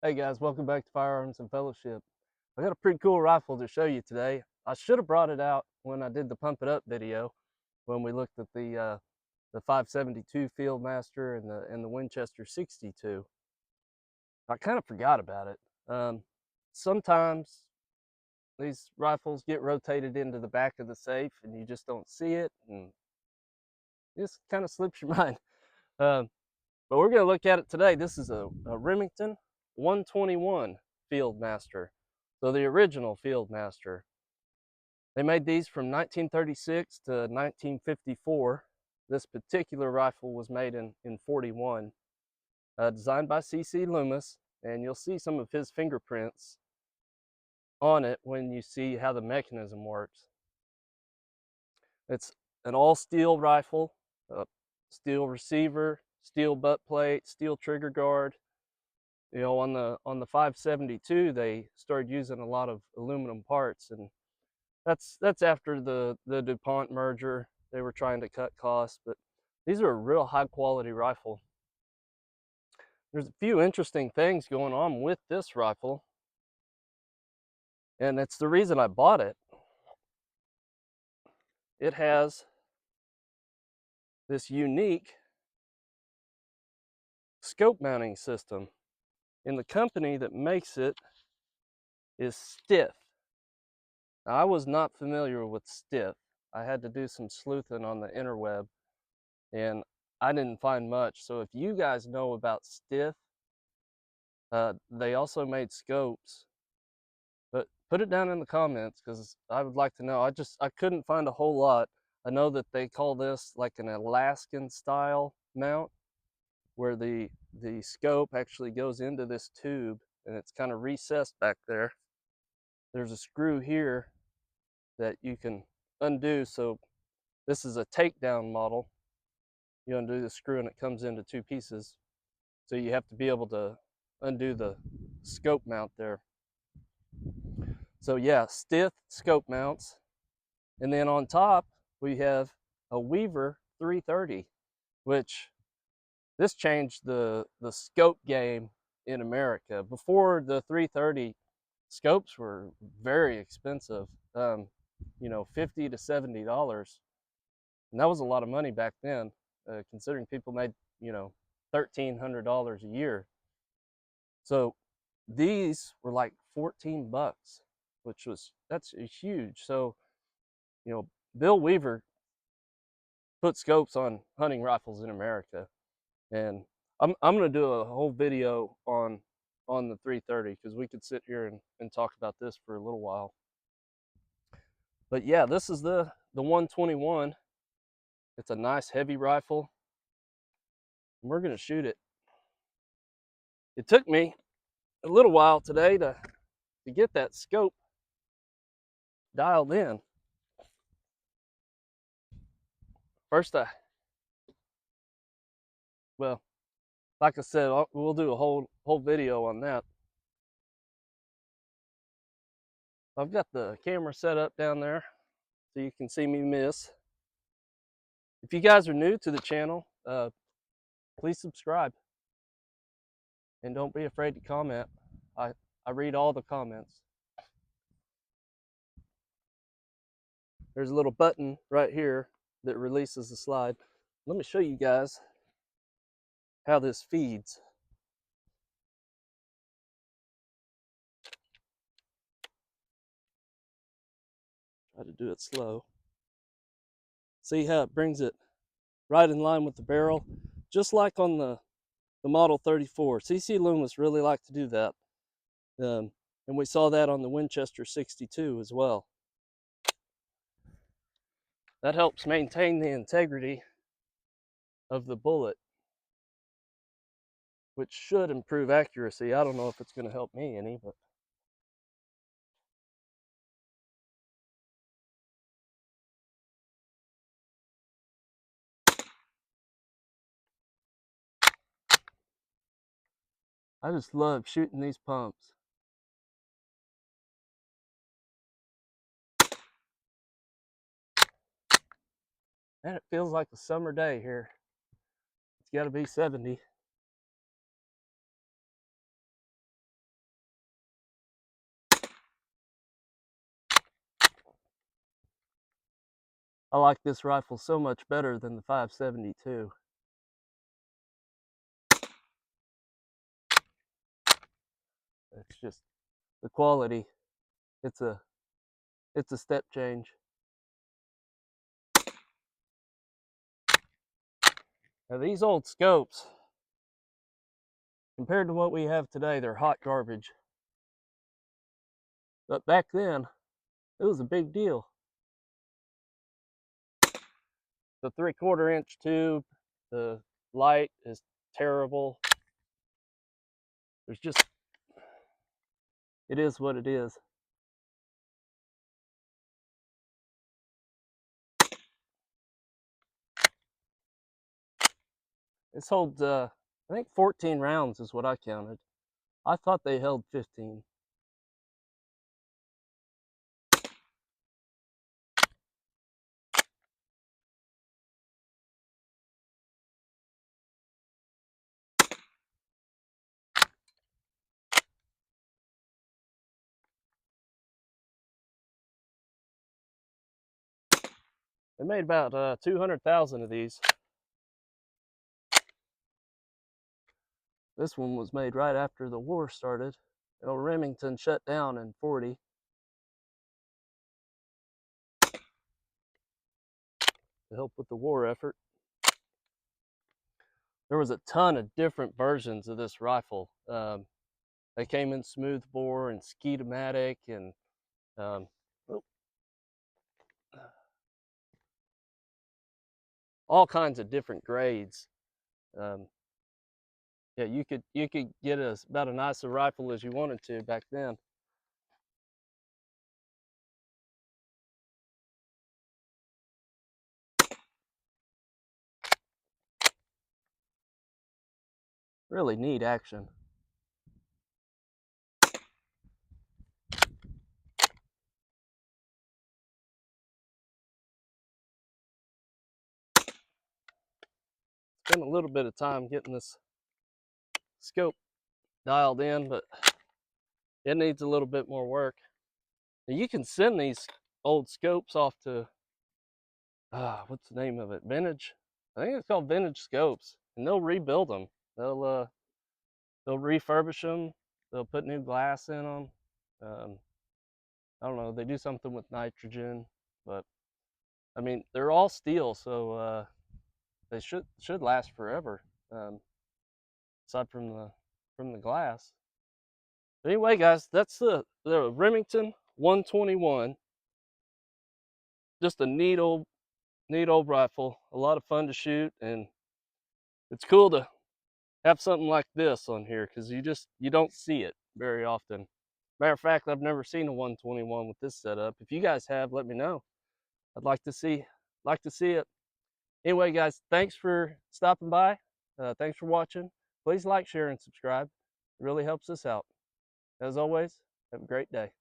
Hey guys, welcome back to Firearms and Fellowship. I got a pretty cool rifle to show you today. I should have brought it out when I did the Pump It Up video, when we looked at the 572 Fieldmaster and the Winchester 62. I kind of forgot about it. Sometimes these rifles get rotated into the back of the safe and you just don't see it, and it just kind of slips your mind. Um, but we're going to look at it today. This is a Remington 121 Fieldmaster. So the original Fieldmaster. They made these from 1936 to 1954. This particular rifle was made in 41, designed by C.C. Loomis, and you'll see some of his fingerprints on it when you see how the mechanism works. It's an all-steel rifle, steel receiver, steel butt plate, steel trigger guard. You know, on the 572, they started using a lot of aluminum parts, and that's after the DuPont merger. They were trying to cut costs, but these are a real high quality rifle. There's a few interesting things going on with this rifle, and it's the reason I bought it. It has this unique scope mounting system, and the company that makes it is Stith. Now, I was not familiar with Stith. I had to do some sleuthing on the interweb, and I didn't find much. So if you guys know about Stith, they also made scopes, but put it down in the comments because I would like to know. I couldn't find a whole lot. I know that they call this like an Alaskan style mount, where the scope actually goes into this tube and it's kind of recessed back there. There's a screw here that you can undo. So this is a takedown model. You undo the screw and it comes into two pieces. So you have to be able to undo the scope mount there. So yeah, Stith scope mounts. And then on top, we have a Weaver 330, which this changed the scope game in America. Before, the 330 scopes were very expensive, you know, $50 to $70. And that was a lot of money back then, considering people made, you know, $1,300 a year. So these were like 14 bucks, that's huge. So, you know, Bill Weaver put scopes on hunting rifles in America, and I'm going to do a whole video on the 330 because we could sit here and talk about this for a little while. But yeah, this is the 121. It's a nice heavy rifle, and we're going to shoot it. It took me a little while today to get that scope dialed in. First, well, like I said, we'll do a whole video on that. I've got the camera set up down there so you can see me miss. If you guys are new to the channel, please subscribe and don't be afraid to comment. I read all the comments. There's a little button right here that releases the slide. Let me show you guys how this feeds. Try to do it slow. See how it brings it right in line with the barrel, just like on the Model 34. C.C. Loomis really liked to do that. And we saw that on the Winchester 62 as well. That helps maintain the integrity of the bullet, which should improve accuracy. I don't know if it's going to help me any, but I just love shooting these pumps. And it feels like a summer day here. It's got to be 70. I like this rifle so much better than the 5.72. It's just the quality. It's a step change. Now these old scopes, compared to what we have today, they're hot garbage. But back then, it was a big deal. The 3/4 inch tube, the light is terrible. There's just, it is what it is. This holds, I think 14 rounds is what I counted. I thought they held 15. They made about 200,000 of these. This one was made right after the war started. You know, Remington shut down in 40. To help with the war effort. There was a ton of different versions of this rifle. They came in smooth bore and ski-o-matic and all kinds of different grades. Yeah, you could get about as nice a rifle as you wanted to back then. Really neat action. Spent a little bit of time getting this scope dialed in, but it needs a little bit more work. Now you can send these old scopes off to what's the name of it? Vintage. I think it's called Vintage Scopes, and they'll rebuild them. They'll refurbish them. They'll put new glass in them. I don't know. They do something with nitrogen, but I mean they're all steel, so they should last forever. Aside from the glass. But anyway, guys, that's the Remington 121. Just a neat old rifle. A lot of fun to shoot, and it's cool to have something like this on here because you don't see it very often. Matter of fact, I've never seen a 121 with this setup. If you guys have, let me know. I'd like to see it. Anyway, guys, thanks for stopping by. Thanks for watching. Please like, share, and subscribe. It really helps us out. As always, have a great day.